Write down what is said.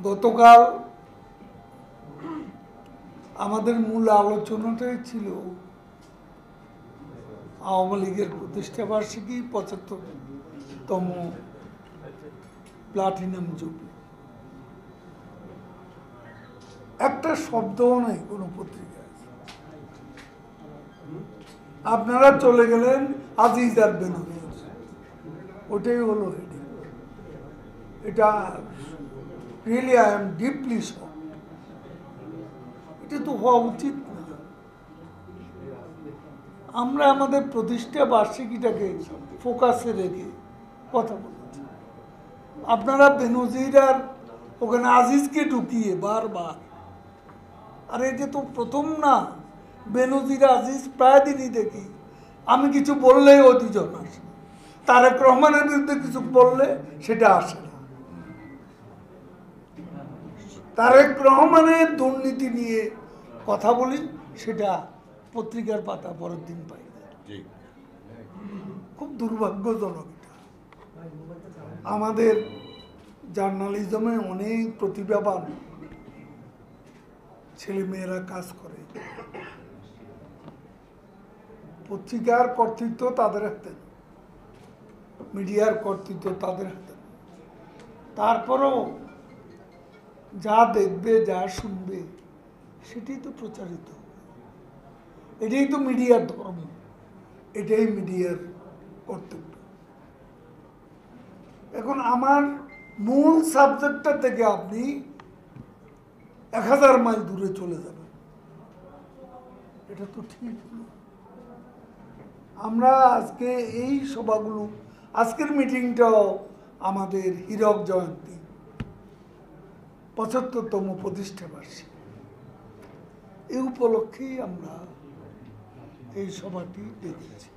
গতকাল আমাদের মূল আলোচনাটাই ছিল আওয়ামী লীগের প্রতিষ্ঠা বার্ষিকী ৭৫তম প্লাটিনাম জুবলি। একটা শব্দও নেই কোনো পত্রিকায়। আপনারা চলে গেলেন আজিজ আর বেনজির, ওটাই হলো হেডিং। এটা really I am deeply shocked. এটা তো হওয়া উচিত না। আমরা আমাদের প্রতিষ্ঠা বার্ষিকীটাকে ফোকাসে রেখে কথা বলেছি। আপনারা বেনজির আর ওখানে আজিজকে ঢুকিয়ে বারবার, আর এটা তো প্রথম না। বেনজির আজিজ প্রায় দিনই দেখি আমি কিছু বললেই ও দুজন আসে, তারেক রহমানের বিরুদ্ধে কিছু বললে সেটা আসে না। তারেক রহমানের দুর্নীতি নিয়ে কথা বলি, সেটা পত্রিকার পাতা পরের দিন পাই না। খুব দুর্ভাগ্যজনক এটা। আমাদের জার্নালিজমে অনেক প্রতিভাবান ছেলেমেয়েরা কাজ করে, পত্রিকার কর্তৃত্ব তাদের হাতে, মিডিয়ার কর্তৃত্ব তাদের হাতে। তারপরও যা দেখবে, যা শুনবে, সেটাই তো প্রচারিত হবে। এটাই তো মিডিয়ার ধর্ম, এটাই মিডিয়ার কর্তব্য। এখন আমার মূল সাবজেক্টটা থেকে আপনি ১০০০ মাইল দূরে চলে যাবেন, এটা তো ঠিক না। আমরা আজকে এই সভাগুলো, আজকের মিটিংটাও আমাদের হীরক জয়ন্তী ৭৫তম প্রতিষ্ঠা বার্ষিকী, এই উপলক্ষেই আমরা এই সভাটি ডেকেছি।